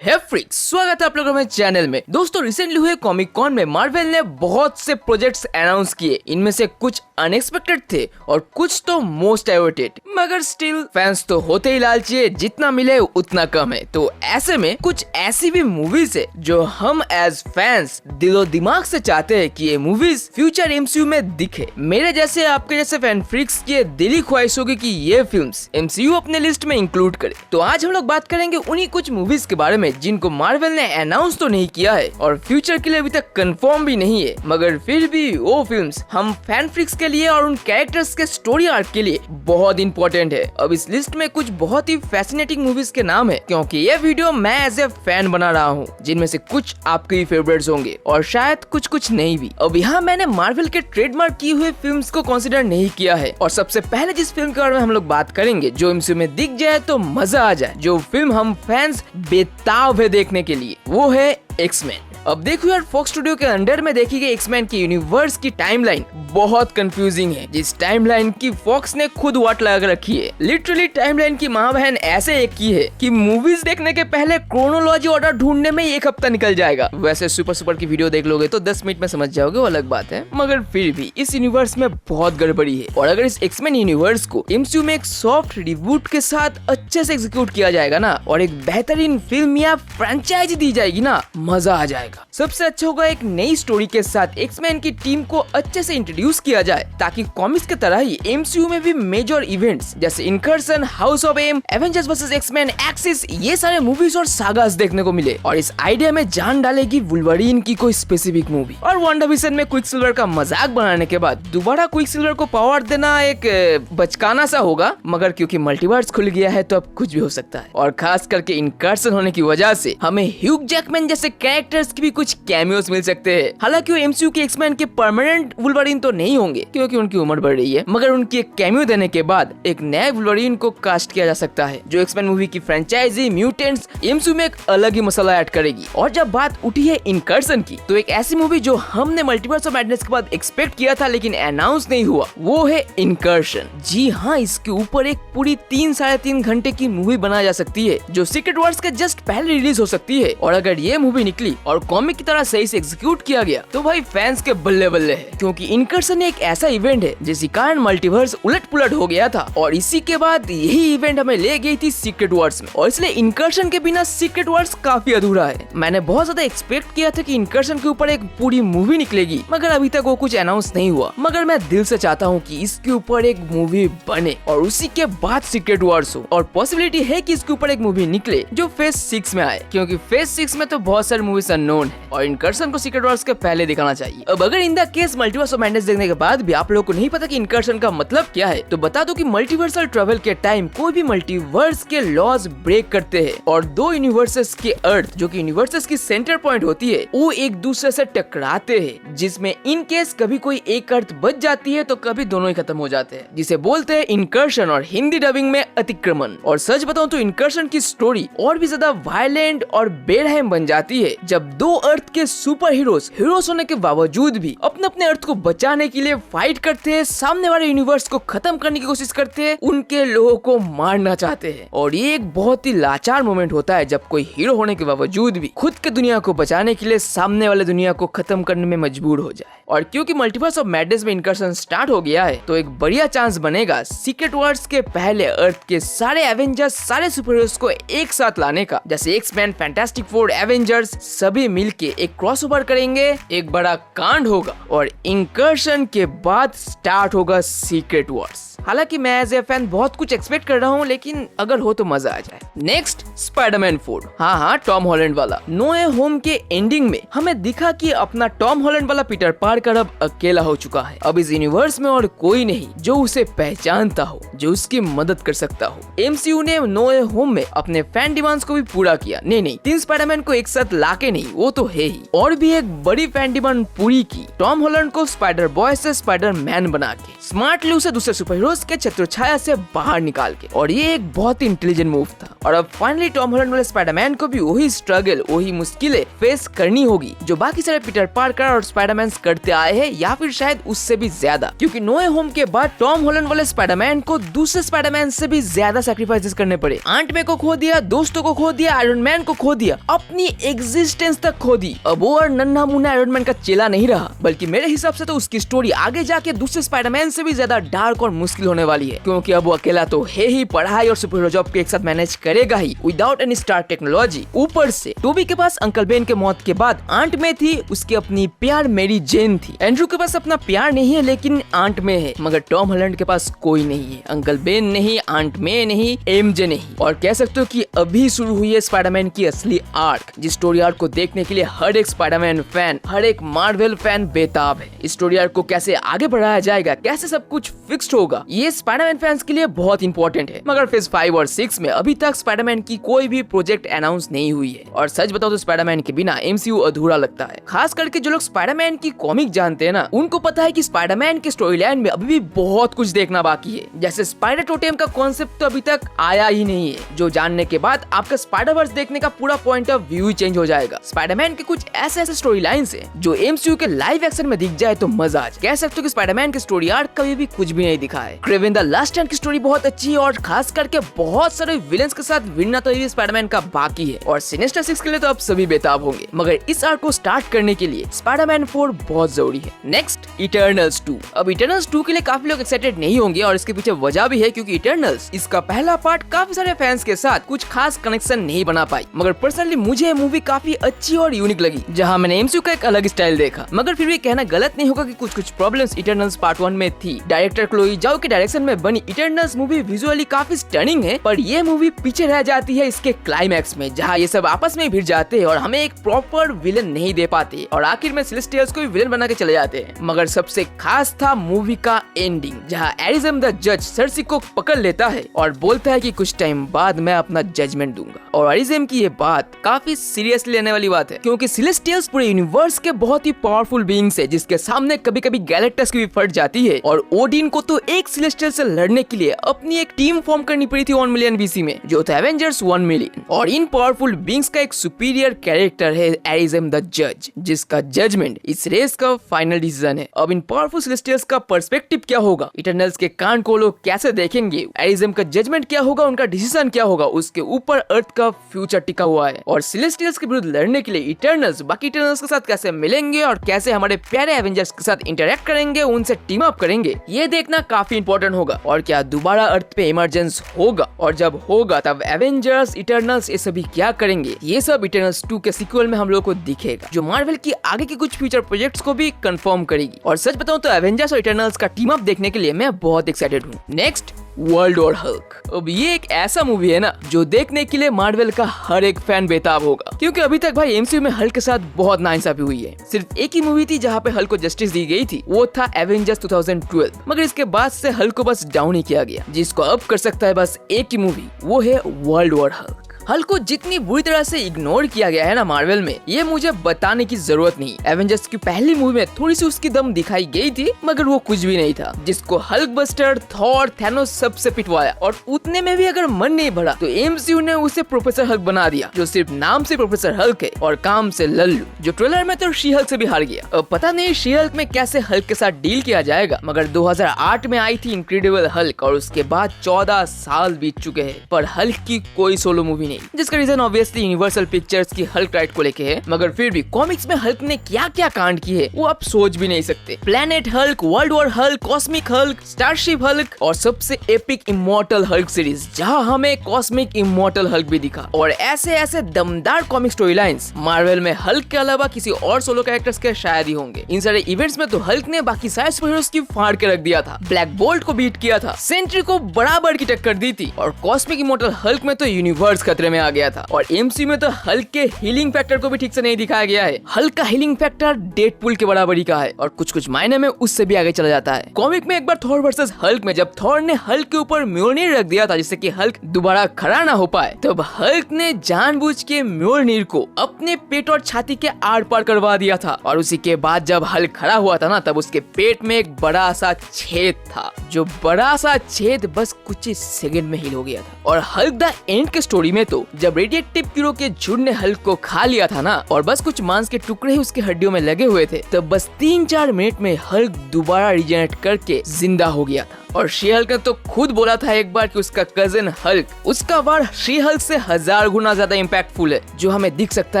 हे freaks, स्वागत है आप लोगों के चैनल में। दोस्तों, रिसेंटली हुए कॉमिक कॉन में मार्वल ने बहुत से प्रोजेक्ट्स अनाउंस किए। इनमें से कुछ अनएक्सपेक्टेड थे और कुछ तो मोस्ट अवेटेड, मगर स्टिल फैंस तो होते ही लालची है, जितना मिले उतना कम है। तो ऐसे में कुछ ऐसी भी मूवीज है जो हम एज फैंस दिलो दिमाग से चाहते हैं कि ये मूवीज फ्यूचर एमसीयू में दिखे। मेरे जैसे आपके जैसे फैन फ्रीक्स की दिली ख्वाहिश होगी कि ये फिल्म्स एमसीयू अपने लिस्ट में इंक्लूड करे। तो आज हम लोग बात करेंगे उन्हीं कुछ मूवीज के बारे में जिनको मार्वल ने अनाउंस तो नहीं किया है और फ्यूचर के लिए अभी तक कंफर्म भी नहीं है, मगर फिर भी वो फिल्म्स हम फैन फ्रीक्स के लिए और उन कैरेक्टर्स के स्टोरी आर्क के लिए बहुत इंपॉर्टेंट है। अब इस लिस्ट में कुछ बहुत ही फैसिनेटिंग मूवीज के नाम है, क्योंकि ये वीडियो मैं एज ए फैन बना रहा हूँ, जिनमें से कुछ आपके फेवरेट्स होंगे और शायद कुछ नहीं भी। अब यहाँ मैंने मार्वल के ट्रेडमार्क किए हुए फिल्म्स को कंसिडर नहीं किया है। और सबसे पहले जिस फिल्म के बारे में हम लोग बात करेंगे जो एमसीयू में दिख जाए तो मजा आ जाए, जो फिल्म हम फैंस बेताब है देखने के लिए, वो है एक्समैन। अब देखो यार, फॉक्स स्टूडियो के अंडर में देखी गई एक्समैन की यूनिवर्स की टाइमलाइन बहुत कंफ्यूजिंग है, जिस टाइमलाइन की फॉक्स ने खुद वाट लगा रखी है। लिटरली टाइमलाइन की माँ बहन ऐसे एक की है कि मूवीज देखने के पहले क्रोनोलॉजी ऑर्डर ढूंढने में 1 हफ्ता निकल जाएगा। वैसे सुपर की वीडियो देख लोगे तो 10 मिनट में समझ जाओगे, वो अलग बात है, मगर फिर भी इस यूनिवर्स में बहुत गड़बड़ी है। और अगर इस एक्समैन यूनिवर्स को एमसीयू में एक सॉफ्ट रिबूट के साथ अच्छे से एग्जीक्यूट किया जाएगा ना, और एक बेहतरीन फिल्म या फ्रेंचाइजी दी जाएगी ना, मजा आ जाएगा। सबसे अच्छा होगा एक नई स्टोरी के साथ एक्समैन की टीम को अच्छे से इंट्रोड्यूस किया जाए, ताकि कॉमिक्स की तरह ही एमसीयू में भी मेजर इवेंट्स जैसे incursion, house of M, Avengers versus X Men, Axis, ये सारे मूवीज और सागास देखने को मिले। और इस आइडिया में जान डालेगी वुल्वरीन की कोई स्पेसिफिक मूवी। और वांडाविजन में क्विकसिल्वर का मजाक बनाने के बाद दोबारा क्विकसिल्वर को पावर देना एक बचकाना सा होगा, मगर क्योंकि मल्टीवर्स खुल गया है तो अब कुछ भी हो सकता है। और खास करके इनकर्सन होने की वजह से हमें ह्यूग जैकमैन जैसे कैरेक्टर्स की भी कुछ कैमियोस मिल सकते हैं। हालांकि वो एमसीयू के एक्समैन के परमानेंट वुल्वरीन तो नहीं होंगे, क्योंकि उनकी उम्र बढ़ रही है, मगर उनकी एक कैमियो देने के बाद एक नए वुल्वरीन को कास्ट किया जा सकता है, जो एक्समैन मूवी की फ्रेंचाइजी म्यूटेंट्स एमसीयू में एक अलग ही मसाला ऐड करेगी। और जब बात उठी है इनकर्सन की, तो एक ऐसी मूवी जो हमने मल्टीवर्स ऑफ मैडनेस के बाद एक्सपेक्ट किया था लेकिन अनाउंस नहीं हुआ, वो है इनकर्सन। जी हाँ, इसके ऊपर एक पूरी 3-3.5 घंटे की मूवी बनाई जा सकती है, जो सीक्रेट वॉर्स के जस्ट पहले रिलीज हो सकती है। और अगर ये मूवी निकली और कॉमिक की तरह सही से एग्जीक्यूट किया गया तो भाई फैंस के बल्ले बल्ले है, क्योंकि इनकर्सन एक ऐसा इवेंट है जिस कारण मल्टीवर्स उलट पुलट हो गया था, और इसी के बाद यही इवेंट हमें ले गई थी सीक्रेट वॉर्स में। और इसलिए इनकर्सन के बिना सीक्रेट वॉर्स काफी अधूरा है। मैंने बहुत ज्यादा एक्सपेक्ट किया था कि इनकर्सन के ऊपर एक पूरी मूवी निकलेगी, मगर अभी तक वो कुछ अनाउंस नहीं हुआ। मगर मैं दिल से चाहता हूँ कि इसके ऊपर एक मूवी बने और उसी के बाद सीक्रेट वॉर्स हो, और पॉसिबिलिटी है कि इसके ऊपर एक मूवी निकले जो फेज 6 में आए, क्योंकि फेज 6 में तो बहुत सारे मूवीज अननोन है और इनकर्सन को सीक्रेट वॉर्स के पहले दिखाना चाहिए। अब अगर in the case multiverse of madness देखने के बाद भी आप लोगों को नहीं पता कि इनकर्सन का मतलब क्या है, तो बता दो कि मल्टीवर्सल ट्रैवल के टाइम कोई भी मल्टीवर्स के लॉज ब्रेक करते हैं और 2 यूनिवर्सेस के अर्थ, जो कि यूनिवर्सेस की सेंटर पॉइंट होती है, वो एक दूसरे से टकराते हैं, जिसमें इन केस कभी कोई एक अर्थ बच जाती है तो कभी दोनों ही खत्म हो जाते हैं, जिसे बोलते हैं इनकर्सन, और हिंदी डबिंग में अतिक्रमण। और सच बताऊं तो इनकर्सन की स्टोरी और भी ज्यादा वायलेंट और बेरहम बन जाती है जब 2 अर्थ के सुपर हीरोज होने के बावजूद भी अपने अपने अर्थ को बचाने के लिए फाइट करते हैं, सामने वाले यूनिवर्स को खत्म करने की कोशिश करते हैं, उनके लोगों को मारना चाहते हैं। और ये एक बहुत ही लाचार मोमेंट होता है जब कोई हीरो होने के बावजूद भी खुद के दुनिया को बचाने के लिए सामने वाले दुनिया को खत्म करने में मजबूर हो जाए। और क्योंकि मल्टीवर्स ऑफ मैडनेस में इनकर्सन स्टार्ट हो गया है, तो एक बढ़िया चांस बनेगा सीक्रेट वॉर्स के पहले अर्थ के सारे एवेंजर्स, सारे सुपर हीरोज को एक साथ लाने का, जैसे एक्समैन, फैंटास्टिक फोर, एवेंजर्स सभी मिलके एक क्रॉसओवर करेंगे, एक बड़ा कांड होगा और इनकर्सन के बाद स्टार्ट होगा सीक्रेट वॉर्स। हालांकि मैं एज ए फैन बहुत कुछ एक्सपेक्ट कर रहा हूँ, लेकिन अगर हो तो मजा आ जाए। Next, Spiderman 4। हाँ, टॉम हॉलैंड वाला। नो वे होम के एंडिंग में हमें दिखा कि अपना टॉम हॉलैंड वाला पीटर पार्कर अब अकेला हो चुका है। अब इस यूनिवर्स में और कोई नहीं जो उसे पहचानता हो, जो उसकी मदद कर सकता हो। एमसीयू ने नो वे होम में अपने फैन डिमांड्स को भी पूरा किया। नहीं, 3 स्पाइडरमैन को एक साथ लाके नहीं, वो तो है ही, और भी एक बड़ी फैन डिमांड पूरी की, टॉम हॉलैंड को स्पाइडर बॉय से स्पाइडर मैन बना के स्मार्टली उसे दूसरे सुपर हीरोज के छत्रछाया से बाहर निकाल के, और ये एक बहुत ही इंटेलिजेंट मूव था। और अब फाइनली टॉम हॉलैंड वाले स्पाइडरमैन को भी वही स्ट्रगल, वही मुश्किलें फेस करनी होगी जो बाकी सारे पीटर पार्कर और स्पाइडरमैन करते आए हैं, या फिर शायद उससे भी ज्यादा, क्योंकि नो वे होम के बाद टॉम हॉलैंड वाले स्पाइडरमैन को दूसरे स्पाइडरमैन से भी ज्यादा सैक्रिफाइसेस करने पड़े। आंट मे को खो दिया, दोस्तों को खो दिया, आयरन मैन को खो दिया, अपनी एग्जिस्टेंस तक खो दी। अब वो और नन्हा मुन्ना आयरन मैन का चेला नहीं रहा, बल्कि मेरे हिसाब से तो उसकी स्टोरी आगे जाके दूसरे स्पाइडरमैन से भी ज्यादा डार्क और मुश्किल होने वाली है, क्योंकि अब वो अकेला तो है ही, पढ़ाई और सुपर हीरो जॉब के एक साथ मैनेज करेगा ही विदाउट एनी स्टार टेक्नोलॉजी। ऊपर से टोबी के पास अंकल बेन के मौत के बाद आंट में थी उसकी अपनी प्यार मेरी जेन थी। एंड्रू के पास अपना प्यार नहीं है लेकिन आंट में है, मगर टॉम हॉलैंड के पास कोई नहीं है, अंकल बेन नहीं, आंट में नहीं, एमजे नहीं। और कह सकते हो कि अभी शुरू हुई है स्पाइडरमैन की असली आर्क, जिस स्टोरी आर्क को देखने के लिए हर एक स्पाइडरमैन फैन, हर एक मार्वल फैन बेताब है। इस स्टोरी आर्क को कैसे आगे बढ़ाया जाएगा, कैसे सब कुछ फिक्स्ड होगा, ये स्पाइडरमैन फैंस के लिए बहुत इंपॉर्टेंट है। मगर फेज 5 और 6 में अभी तक स्पाइडरमैन की कोई भी प्रोजेक्ट अनाउंस नहीं हुई है, और सच बताओ तो स्पाइडरमैन के बिना एमसीयू अधूरा लगता है। खास करके जो लोग स्पाइडरमैन की कॉमिक जानते हैं ना, उनको पता है कि स्पाइडरमैन के स्टोरी लाइन में अभी भी बहुत कुछ देखना बाकी है। जैसे स्पाइडर टोटेम का कॉन्सेप्ट तो अभी तक आया ही नहीं है, जो जानने के बाद आपका स्पाइडरवर्स देखने का पूरा पॉइंट ऑफ व्यू चेंज हो जाएगा। स्पाइडरमैन के कुछ ऐसे स्टोरी लाइन्स है जो एमसीयू के लाइव एक्शन में दिख जाए तो मजा आ जाए। कह सकते हो कि स्पाइडरमैन की स्टोरी आर्क कभी भी कुछ भी नहीं दिखा है। क्रेवन द लास्ट स्टैंड की स्टोरी बहुत अच्छी है, और खास करके बहुत सारे विलेंस के साथ विनना तो स्पाइडरमैन का बाकी है, और सिनेस्टर 6 के लिए तो अब सभी बेताब होंगे। मगर इस आर्क को स्टार्ट करने के लिए स्पाइडरमैन 4 बहुत जरूरी है। Next Eternals 2। अब इटर्नल्स 2 के लिए काफी लोग एक्साइटेड नहीं होंगे, और इसके पीछे वजह भी है क्योंकि इटर्नल्स इसका पहला पार्ट काफी सारे फैंस के साथ कुछ खास कनेक्शन नहीं बना पाई। मगर पर्सनली मुझे ये मूवी काफी अच्छी और यूनिक लगी, जहां मैंने एमसीयू का एक अलग स्टाइल देखा। मगर फिर भी कहना गलत नहीं होगा कि कुछ प्रॉब्लम्स इटर्नल्स पार्ट 1 में थी। डायरेक्टर क्लोई जाओ के डायरेक्शन में बनी इटर्नल्स मूवी विजुअली काफी स्टनिंग है, पर ये मूवी पीछे रह जाती है इसके क्लाइमैक्स में, जहाँ ये सब आपस में भिड़ जाते हैं और हमें एक प्रॉपर विलन नहीं दे पाते, और आखिर में सेलेस्टियल्स को भी विलन बना के चले जाते हैं। मगर सबसे खास था मूवी का एंडिंग, जहाँ एरिज्म द जज सर्सी को पकड़ लेता है और बोलता है कि कुछ टाइम बाद मैं अपना जजमेंट दूंगा। और एरिज्म की ये बात काफी सीरियसली लेने वाली बात है, क्योंकि सेलेस्टियल्स पूरे यूनिवर्स के बहुत ही पावरफुल बीइंग्स है, जिसके सामने कभी कभी गैलेक्टस की भी फट जाती है। और ओडिन को तो एक सेलेस्टियल से लड़ने के लिए अपनी एक टीम फॉर्म करनी पड़ी थी 1 मिलियन BC में, जो था एवेंजर्स 1 मिलियन। और इन पावरफुल बीइंग्स का एक सुपीरियर कैरेक्टर है एरिज्म द जज, जिसका जजमेंट इस रेस का फाइनल डिसीजन है। अब इन पावरफुल सेलेस्टियल्स का पर्सपेक्टिव क्या होगा, इटर्नल्स के कांड को लोग कैसे देखेंगे, एरिज्म का जजमेंट क्या होगा, उनका डिसीजन क्या होगा, उसके ऊपर अर्थ का फ्यूचर टिका हुआ है। और सेलेस्टियल्स के विरुद्ध लड़ने के लिए इटर्नल्स बाकी इटर्नल्स के साथ कैसे मिलेंगे और कैसे हमारे प्यारे एवेंजर्स के साथ इंटरेक्ट करेंगे, उनसे टीम अप करेंगे, ये देखना काफी इंपॉर्टेंट होगा। और क्या दोबारा अर्थ पे इमरजेंस होगा, और जब होगा तब एवेंजर्स इटर्नल्स ये सभी क्या करेंगे, ये सब इटर्नल्स 2 के सीक्वल में हम लोग को दिखेगा, जो मार्वल की आगे के कुछ फ्यूचर प्रोजेक्ट्स को भी कंफर्म करेगी। और सच बताऊं तो एवेंजर्स और इटर्नल्स का टीम अप देखने के लिए मैं बहुत एक्साइटेड हूँ। Next world war Hulk. अब ये एक ऐसा मूवी है ना जो देखने के लिए मार्वल का हर एक फैन बेताब होगा, क्योंकि अभी तक भाई एमसीयू में हल्क के साथ बहुत नाइंसाफी हुई है। सिर्फ एक ही मूवी थी जहाँ पे हल्क को जस्टिस दी गई थी, वो था एवेंजर्स 2012। मगर इसके बाद से हल्क को बस डाउन ही किया गया। जिसको अब कर सकता है बस एक ही मूवी, वो है वर्ल्ड वॉर हल्क। हल्क को जितनी बुरी तरह से इग्नोर किया गया है ना मार्वल में, ये मुझे बताने की जरूरत नहीं। एवेंजर्स की पहली मूवी में थोड़ी सी उसकी दम दिखाई गई थी, मगर वो कुछ भी नहीं था, जिसको हल्क बस्टर, थॉर, थैनोस सबसे पिटवाया। और उतने में भी अगर मन नहीं भरा तो एमसीयू ने उसे प्रोफेसर हल्क बना दिया, जो सिर्फ नाम से प्रोफेसर हल्क है और काम से लल्लू, जो ट्रेलर में तो शी हल्क से भी हार गया। अब पता नहीं शी हल्क में कैसे हल्क के साथ डील किया जाएगा। मगर 2008 में आई थी इनक्रेडिबल हल्क, और उसके बाद 14 साल बीत चुके हैं, पर हल्क की कोई सोलो मूवी नहीं, जिसका रीजन ऑब्वियसली यूनिवर्सल पिक्चर्स की हल्क राइट को लेके है। मगर फिर भी कॉमिक्स में हल्क ने क्या क्या कांड किए वो आप सोच भी नहीं सकते। Planet Hulk, world war Hulk, cosmic Hulk, starship Hulk, और सबसे एपिक इमॉर्टल हल्क सीरीज, जहां हमें कॉस्मिक इमॉर्टल हल्क भी दिखा। और ऐसे ऐसे दमदार कॉमिक स्टोरी लाइन्स मार्वल में हल्क के अलावा किसी और सोलो कैरेक्टर्स के शायद ही होंगे। इन सारे इवेंट्स में तो हल्क ने बाकी सारे सुपर हीरोज की फाड़ के रख दिया था, ब्लैक बोल्ट को बीट किया था, सेंट्री को बराबर की टक्कर दी थी, और कॉस्मिक इमॉर्टल हल्क में तो यूनिवर्स खतरे में आ गया था। और एमसीयू में तो हल्क के हीलिंग फैक्टर को भी ठीक से नहीं दिखाया गया है। हल्क का हीलिंग फैक्टर डेडपूल के बराबरी का है और कुछ मायने में उससे भी आगे चला जाता है। कॉमिक में एक बार थॉर वर्सेस हल्क में जब थॉर ने हल्क के ऊपर म्योलनीर रख दिया था जिससे कि हल्क दोबारा खड़ा ना हो पाए, तब हल्क ने जानबूझ के म्योलनीर को अपने पेट और छाती के आर पार करवा दिया था। और उसी के बाद जब हल्क खड़ा हुआ था ना, तब उसके पेट में एक बड़ा सा छेद था, जो बड़ा सा छेद बस कुछ ही सेकंड में हील हो गया था। और हल्क द एंड के स्टोरी में तो जब रेडिएटिव कीड़ों के झुंड ने हल्क को खा लिया था ना, और बस कुछ मांस के टुकड़े ही उसके हड्डियों में लगे हुए थे, तब बस 3-4 मिनट में हल्क दोबारा रिजेनरेट करके जिंदा हो गया था। और शी हल्क ने तो खुद बोला था एक बार कि उसका कजन हल्क, उसका वार शी हल्क से 1000 गुना ज्यादा इम्पैक्टफुल है, जो हमें दिख सकता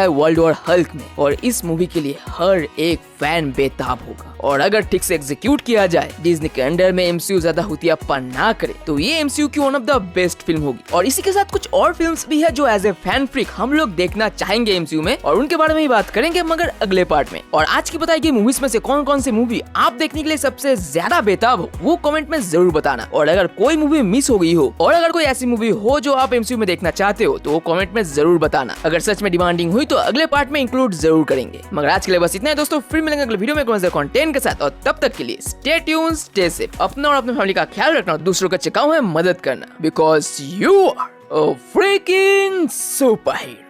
है वर्ल्ड वॉर हल्क में। और इस मूवी के लिए हर एक फैन बेताब होगा। और अगर ठीक से एग्जीक्यूट किया जाए, डिज्नी के अंडर में एमसीयू ज्यादा हुतियापा ना करे, तो ये एमसीयू की one of the best film होगी। और इसी के साथ कुछ और फिल्म्स भी है जो एज ए फैन फ्रीक हम लोग देखना चाहेंगे एमसीयू में, और उनके बारे में ही बात करेंगे मगर अगले पार्ट में। और आज की बताई गई मूवीज में से कौन कौन सी मूवी आप देखने के लिए सबसे ज्यादा बेताब हो, वो कमेंट में जरूर बताना। और अगर कोई मूवी मिस हो गई हो, और अगर कोई ऐसी मूवी हो जो आप एमसीयू में देखना चाहते हो, तो वो कमेंट में जरूर बताना। अगर सच में डिमांडिंग हुई तो अगले पार्ट में इंक्लूड जरूर करेंगे। मगर आज के लिए बस इतना है दोस्तों, फिर मिलेंगे अगले वीडियो में कंटेंट के साथ। और तब तक के लिए स्टे ट्यून्ड, स्टे सेफ, अपना और अपने फैमिली का ख्याल रखना, दूसरों का चिकाऊ है मदद करना, because you are a freaking super hero.